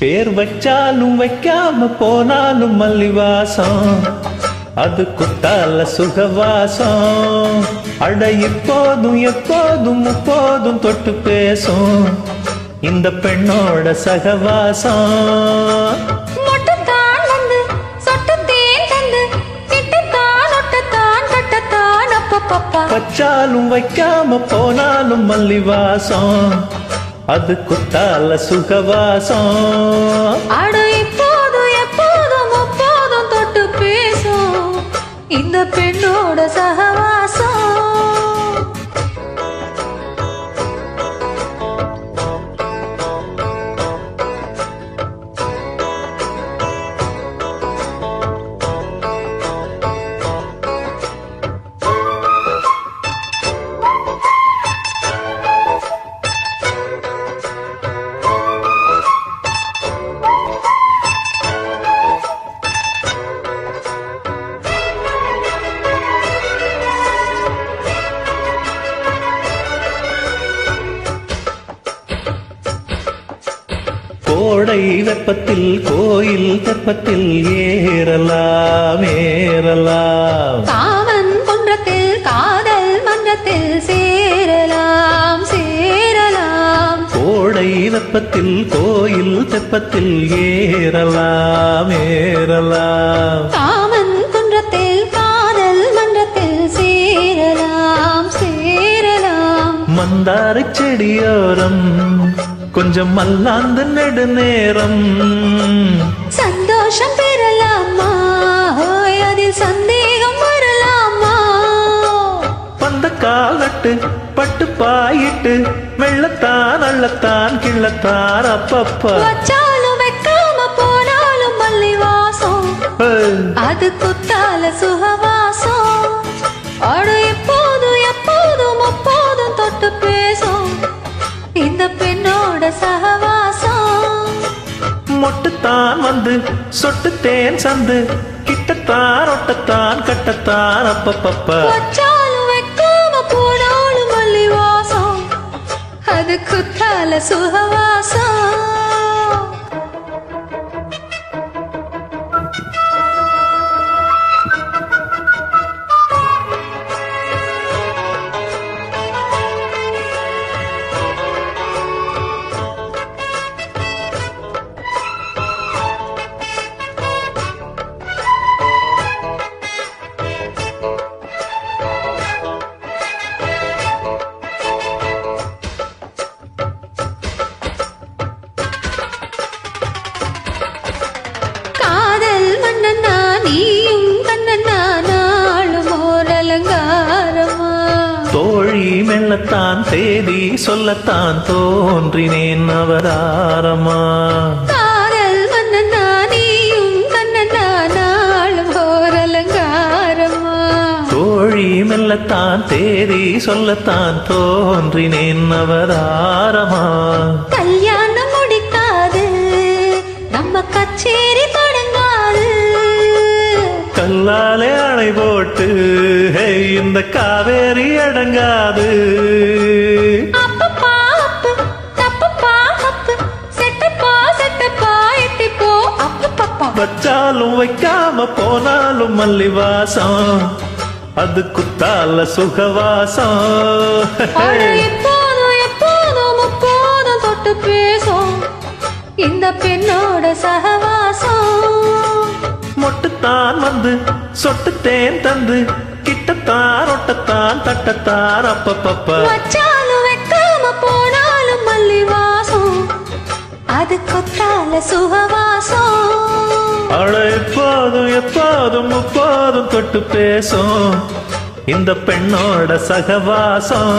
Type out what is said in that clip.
பேர் வச்சாலும் வைக்காம போனாலும் மல்லிவாசம், அது குத்தால சுகவாசம். அட இப்போதும் எப்போதும் முப்போதும் தொட்டு பேசும் இந்த பெண்ணோட சகவாசம். வச்சாலும் வைக்காம போனாலும் மல்லிவாசம், அது குத்தால சுகவாசம். அட இப்போதும் எப்போதும் முப்போதும் தொட்டு பேசும் இந்த பெண்ணோட சகவாசம். கோடை வெப்பத்தில் கோயில் தெப்பத்தில் ஏறலாம் ஏறலாம், காமன் குன்றத்தில் காதல் மன்றத்தில் சேரலாம் சேரலாம். கோடை வெப்பத்தில் கோயில் தெப்பத்தில் ஏறலாம் ஏறலாம், காமன் குன்றத்தில் காதல் மன்றத்தில் சேரலாம் சேரலாம். மந்தார செடியோரம் கொஞ்சம் மல்லாந்து நெடுநேரம் சந்தோஷம் பெறலாமா, அதில் சந்தேகம் வரலாமா. பந்த காலட்டு பட்டு பாயிட்டு வெள்ளத்தான் அள்ளத்தான் கிள்ளத்தான் அப்பப்பா. வச்சாலும் வைக்காம போனாலும் மல்லிவாசம், அது குத்தால சுகவாசம். அடு எப்போதும் எப்போதும் முப்போதும் தொட்டு பேசும் இந்த பெண்ணோட சகவாசம். மொட்டுத்தான் வந்து சொட்டு தேன் சந்து கிட்டத்தான் ஒட்டத்தான் கட்டத்தான் அப்பப்பப்ப. வச்சாலும் வைக்காம போனாலும் மல்லிவாசம், அது குத்தால சுகவாசம். தோழி மெல்லத்தான் தேதி சொல்லத்தான் தோன்றினேன் அவதாரமா. காதல் மன்னனா நீயும் கண்ணனா நாளும் ஓர் அலங்காரமா. தோழி மெல்லத்தான் தேதி சொல்லத்தான் தோன்றினேன் அவதாரமா. கல்யாணம் முடிக்காது நம்ம கச்சேரி தொடங்காது, கல்லாலே அணை போட்டு இந்த காவேரி அடங்காது. வச்சாலும் வைக்காம போனாலும் மல்லிவாசம், அது குத்தால சுகவாசம். எப்போதும் எப்போதும் முப்போதும் தொட்டு பேசும் இந்த பெண்ணோட சகவாசம். மொட்டுத்தான் வந்து சொட்டு தேன் தந்து கிட்டத்தான் ஒட்டத்தான் தட்டத்தான் அப்பப்பப்ப. வச்சாலும் வைக்காம போனாலும் மல்லிவாசம், அது கொத்தால சுகவாசம். அட எப்போதும் எப்போதும் முப்போதும் தொட்டு பேசும் இந்த பெண்ணோட சகவாசம்.